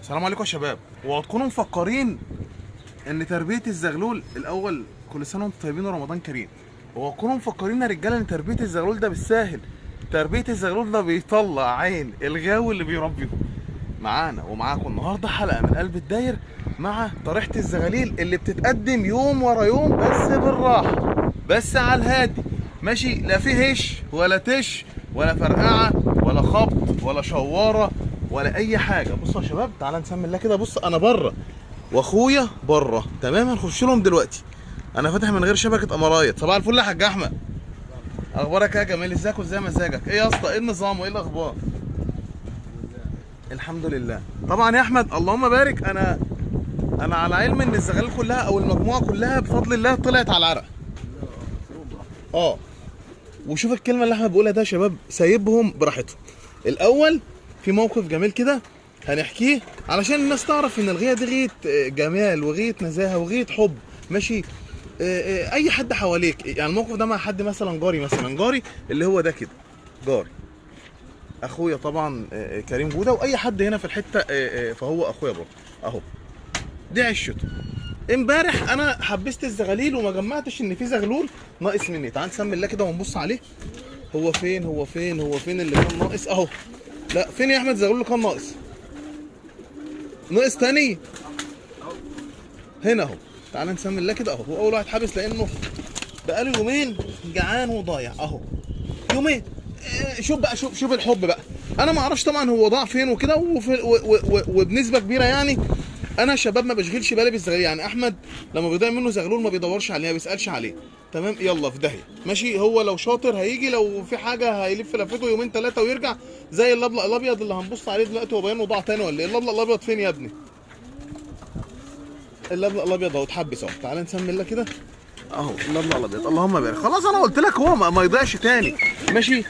السلام عليكم يا شباب. وهتكونوا مفكرين ان تربيه الزغلول الاول، كل سنه وانتم طيبين ورمضان كريم. وهتكونوا مفكرين يا رجاله ان تربيه الزغلول ده بالساهل. تربيه الزغلول ده بيطلع عين الغاوي اللي بيربيه. معانا ومعاكم النهارده حلقه من قلب الداير مع طريحه الزغاليل اللي بتتقدم يوم ورا يوم، بس بالراحه، بس على الهادي، ماشي. لا فيه هش ولا تش ولا فرقعه ولا خبط ولا شواره ولا اي حاجه. بصوا يا شباب، تعالى نسمي الله كده. بص انا بره واخويا بره، تمام. هنخش لهم دلوقتي. انا فاتح من غير شبكه امرايط. صباح الفل يا حاج احمد، اخبارك يا جميل؟ ازيك وازاي مزاجك؟ ايه يا اسطى، ايه النظام وايه الاخبار؟ الحمد لله. طبعا يا احمد اللهم بارك، انا على علم ان الزغاليل كلها او المجموعه كلها بفضل الله طلعت على العرق. وشوف الكلمه اللي احمد بيقولها ده يا شباب، سايبهم براحتهم. الاول في موقف جميل كده هنحكيه علشان الناس تعرف ان الغيه دي غيه جمال وغيه نزاهه وغيه حب، ماشي. اي حد حواليك، يعني الموقف ده مع حد مثلا جاري، مثلا جاري اللي هو ده كده جاري، اخويا طبعا كريم جوده، واي حد هنا في الحته فهو اخويا برضه. اهو دي عشته. امبارح انا حبست الزغاليل وما جمعتش ان في زغلول ناقص مني. تعال نسمي الله كده ونبص عليه. هو فين اللي كان ناقص؟ اهو. لا فين يا احمد زغلول اللي كان ناقص؟ ناقص تاني هنا اهو. تعال نسمي الله كده. اهو هو اول واحد حابس لانه بقاله يومين جعان وضايع. اهو يومين. شوف بقى، شوف الحب بقى. انا ما اعرفش طبعا هو ضاع فين وكده، وبنسبه كبيره يعني انا شباب ما بشغلش بالي بالزغاليل. يعني احمد لما بيضيع منه زغلول ما بيدورش عليه، ما بيسالش عليه، تمام. يلا في داهيه، ماشي. هو لو شاطر هيجي، لو في حاجه هيلف لفته يومين ثلاثه ويرجع. زي اللبلق الابيض اللي هنبص عليه دلوقتي، هو باين ضاع تاني ولا ايه؟ اللبلق الابيض فين يا ابني؟ اللبلق الابيض اهو اتحبس اهو. تعالى نسمي الله كده. اهو اللبلق الابيض، اللهم بارك. خلاص انا قلت لك هو ما يضيعش تاني، ماشي.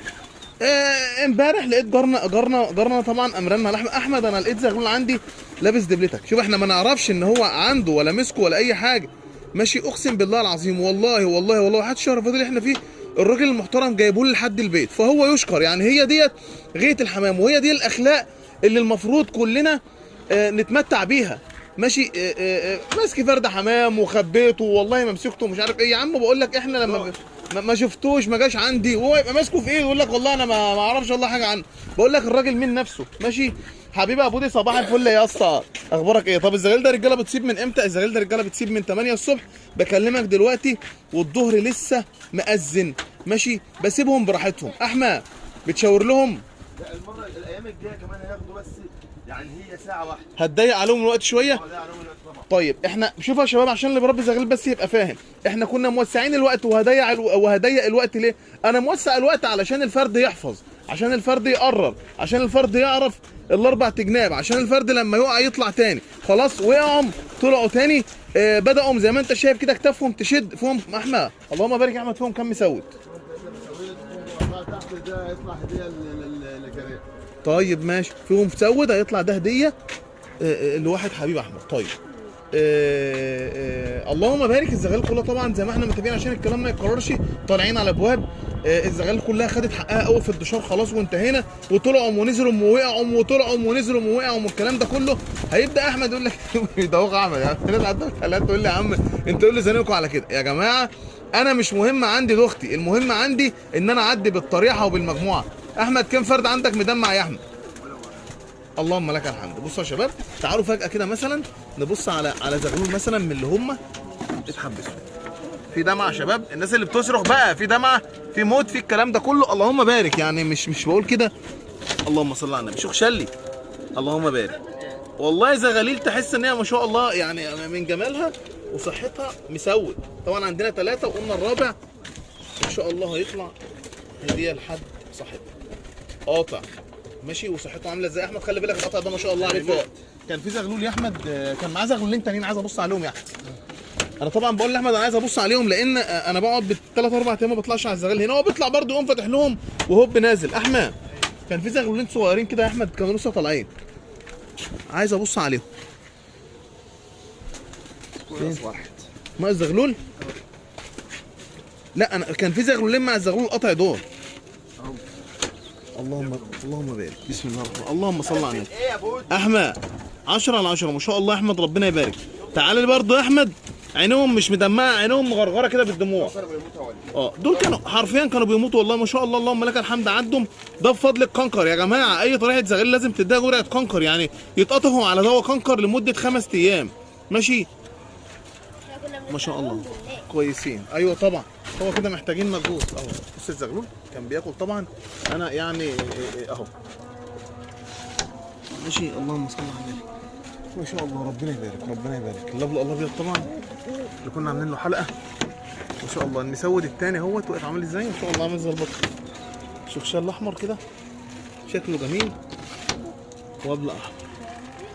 امبارح لقيت جارنا طبعا امرنا على احمد. انا لقيت زغلول عندي لابس دبلتك. شوف احنا ما نعرفش ان هو عنده ولا مسكه ولا اي حاجه، ماشي. اقسم بالله العظيم، والله حتى الشهر الفاضل اللي احنا فيه الراجل المحترم جايبه لي لحد البيت، فهو يشكر. يعني هي ديت غايه الحمام، وهي دي الاخلاق اللي المفروض كلنا نتمتع بيها، ماشي. ماسك فرد حمام وخبيته، والله ما مسكته، مش عارف ايه. يا عم بقول لك احنا لما ما شفتوش، ما جاش عندي، وهو يبقى ماسكه في ايه يقول لك والله انا ما اعرفش والله حاجه عنه. بقول لك الراجل من نفسه، ماشي. حبيبي ابو دي، صباح الفل يا اسطى، اخبارك ايه؟ طب الزغاليل ده رجاله بتسيب من امتى؟ الزغاليل ده رجاله بتسيب من 8 الصبح. بكلمك دلوقتي والظهر لسه مأذن، ماشي. بسيبهم براحتهم. احمد بتشاور لهم؟ لا، الايام الجايه كمان هياخدوا، بس يعني هي ساعه واحده. هتضيق عليهم الوقت شويه؟ هتضيق عليهم الوقت طبعا. طيب احنا شوف يا شباب، عشان اللي بيربي زغاليل بس يبقى فاهم، احنا كنا موسعين الوقت وهضيق الوقت ليه؟ انا موسع الوقت علشان الفرد يحفظ، عشان الفرد يقرر، عشان الفرد يعرف الاربع تجناب، عشان الفرد لما يقع يطلع تاني. خلاص وقعوا طلعوا تاني. بدأوا زي ما انت شايف كده كتافهم تشد فيهم. احمد اللهم بارك يا احمد، فيهم كم مسود؟ تحت ده يطلع هديه للجريء. طيب ماشي، فيهم مسود هيطلع ده هديه لواحد حبيب احمد. طيب اللهم بارك. الزغاليل كلها طبعا زي ما احنا متفقين عشان الكلام ما يتكررش، طالعين على ابواب. الزغاليل كلها خدت حقها قوي في الدشار، خلاص وانتهينا. وطلعوا ونزلوا ووقعوا وطلعوا ونزلوا ووقعوا والكلام ده كله. هيبدا احمد يقول لك ده هو احمد يعني الناس عندك حلقات تقول لي يا عم انت تقول لي زنقكم على كده. يا جماعه انا مش مهم عندي لاختي، المهم عندي ان انا اعدي بالطريحه وبالمجموعه. احمد كام فرد عندك مدمع يا احمد؟ اللهم لك الحمد. بصوا يا شباب، تعالوا فجأة كده مثلا نبص على زغلول مثلا من اللي هم اتحبسوا. في دمعة يا شباب، الناس اللي بتصرخ بقى، في دمعة، في موت، في الكلام ده كله. اللهم بارك، يعني مش بقول كده. اللهم صل على النبي. شوف شلي، اللهم بارك. والله زغاليل تحس ان هي ما شاء الله، يعني من جمالها وصحتها مسود. طبعا عندنا 3 وقلنا الرابع ان شاء الله هيطلع هديه لحد صاحبها. قاطع ماشي، وصحته عامله ازاي؟ احمد خلي بالك القطع ده ما شاء الله عليه فوق. كان في زغلول يا احمد، كان معاه زغلولين تانيين عايز ابص عليهم يا احمد. انا طبعا بقول لاحمد انا عايز ابص عليهم، لان انا بقعد بالثلاث 4 ايام ما بطلعش على الزغاليل هنا. هو بيطلع برده يقوم فاتح لهم وهوب نازل. احمد كان في زغلولين صغيرين كده يا احمد، كانوا لسه طالعين، عايز ابص عليهم. ناقص واحد. ناقص زغلول؟ لا انا كان في زغلولين مع الزغلول القطع دول. اللهم بارك. بسم الله الرحمن الرحيم. اللهم صل على النبي. ايه يا بود؟ احمد 10 على 10 ما شاء الله يا احمد، ربنا يبارك. تعالى لي برضه يا احمد، عينهم مش مدمعه، عينهم مغرغره كده بالدموع. دول كانوا حرفيا كانوا بيموتوا والله ما شاء الله، اللهم لك الحمد. عندهم ده بفضل الكنكر يا جماعه. اي طريقه زغال لازم تديها جرعه كنكر، يعني يتقطفوا على دواء كنكر لمده 5 ايام ماشي. ما شاء الله كويسين. ايوه طبعا، هو كده محتاجين مجهود اهو. بص الزغلول كان بياكل طبعا، انا يعني اهو ماشي. اللهم صل على النبي ما شاء الله، ربنا يبارك ربنا يبارك. اللبل الابيض طبعا اللي كنا عاملين له حلقه ما شاء الله. المسود الثاني اهوت واقف عامل ازاي ما شاء الله، عامل زي البطل. شوف شال الاحمر كده شكله جميل، وابل احمر،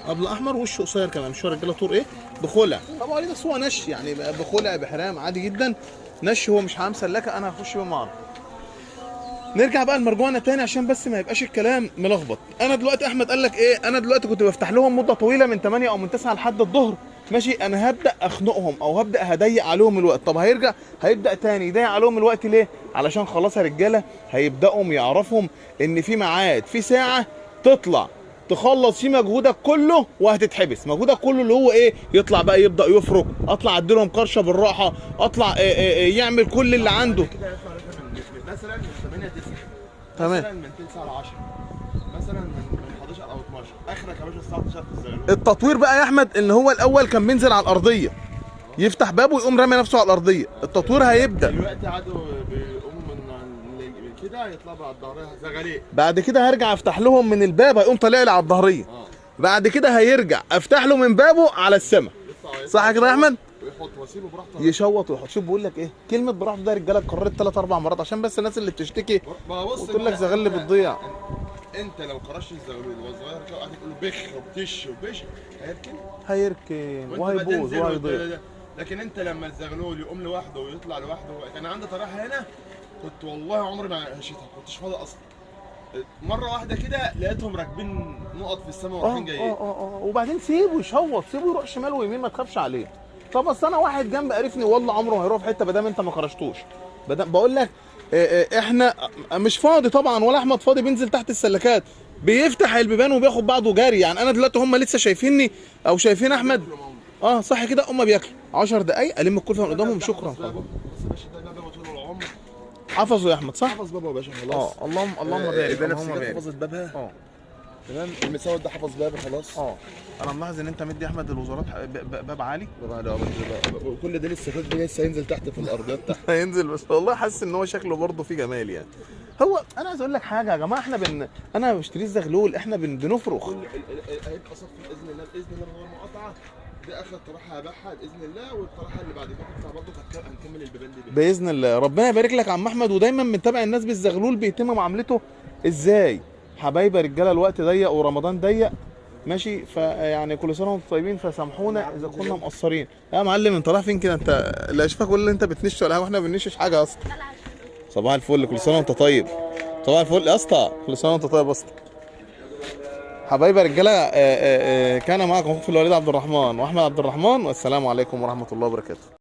ابل احمر وشه قصير كمان. مش رجاله طور ايه بخلع طبعا عليه، بس هو نش يعني بخلع بحرام عادي جدا نش. هو مش حمام سلكه، انا هخش بيه معرض. نرجع بقى المرجوانه تاني عشان بس ما يبقاش الكلام ملخبط. انا دلوقتي احمد قال لك ايه، انا دلوقتي كنت بفتح لهم مده طويله من 8 او من 9 لحد الظهر ماشي. انا هبدا اخنقهم او هبدا هضيق عليهم الوقت. طب هيبدا تاني يضيق عليهم الوقت ليه؟ علشان خلاص يا رجاله هيبداوا يعرفهم ان في ميعاد، في ساعه تطلع تخلص فيه مجهودك كله وهتتحبس. مجهودك كله اللي هو ايه؟ يطلع بقى يبدا يفرك، اطلع اديلهم قرشه بالراحه، اطلع يعمل كل اللي عنده. مثلا من 8 9 تمام، مثلا من 9 ل 10 مثلا من 11 او 12 اخرك يا باشا الساعه 12 في الزغلول. التطوير بقى يا احمد ان هو الاول كان بينزل على الارضيه يفتح بابه ويقوم رامي نفسه على الارضيه. التطوير هيبدا دلوقتي عادوا بيقوموا من كده يطلعوا على الظهريه زغالين. بعد كده هرجع افتح لهم من الباب هيقوم طالع لي على الظهريه. بعد كده هيرجع افتح له من بابه على السما. صح كده يا احمد؟ ويحط واسيبه براحته يشوط ويحط. شوف بقول لك ايه كلمه براحته ده يا رجاله اتكررت 3 4 مرات عشان بس الناس اللي بتشتكي وتقول لك زغل بتضيع. انت لو كرشت الزغلول وهو صغير كده قاعد تقول له بخ وبتش وبش هيركن وهيبوظ وهيضيع. لكن انت لما الزغلول يقوم لوحده ويطلع لوحده. كان عندي طريحه هنا كنت والله عمري ما هشيتها، كنتش فاضي اصلا. مره واحده كده لقيتهم راكبين نقط في السماء ورايحين جايين. وبعدين سيبه يشوط، سيبه يروح شمال ويمين ما تخافش عليه. طب اصل انا واحد جنب قرفني والله عمره ما هيروح في حته ما دام انت ما كرشتوش. بقول لك احنا مش فاضي طبعا ولا احمد فاضي بينزل تحت السلكات بيفتح البيبان وبياخد بعضه جري. يعني انا دلوقتي هم لسه شايفيني او شايفين احمد صح كده، هم بياكلوا 10 دقايق الم الكلفه من قدامهم شكرا. بس يا باشا ده بابا طول العمر حفظوا يا احمد صح؟ حفظ بابا يا باشا خلاص. اللهم بارك. اللهم بارك. حفظت بابها تمام. المسود ده حفظ بابه خلاص. انا ملاحظ ان انت مدي احمد الوزارات باب عالي. كل ده لسه لسه هينزل تحت في الارضيات تحت. هينزل بس والله حاسس ان هو شكله برضه فيه جمال يعني. هو انا عايز اقول لك حاجه يا جماعه، احنا انا بشتري الزغلول احنا بنفرخ. هيبقى صف باذن الله باذن الله من غير مقاطعه. دي اخر طرحه هبيعها باذن الله، والطرحه اللي بعد كده هتطلع برضه هنكمل البيبان دي باذن الله. ربنا يبارك لك يا عم احمد. ودايما بنتابع الناس بالزغلول بيتم معاملته ازاي. حبايبي رجاله الوقت ضيق ورمضان ضيق ماشي، فيعني كل سنه وانتم طيبين، فسامحونا اذا كنا مقصرين. يا معلم انت رايح فين كده؟ انت لا اشوفك ولا انت بتنش ولا واحنا ما بننشش حاجه اصلا. صباح الفل، كل سنه وانت طيب. صباح الفل يا اسطى، كل سنه وانت طيب يا اسطى. حبايبي رجاله كان معكم اخوكم في الوليد عبد الرحمن واحمد عبد الرحمن، والسلام عليكم ورحمه الله وبركاته.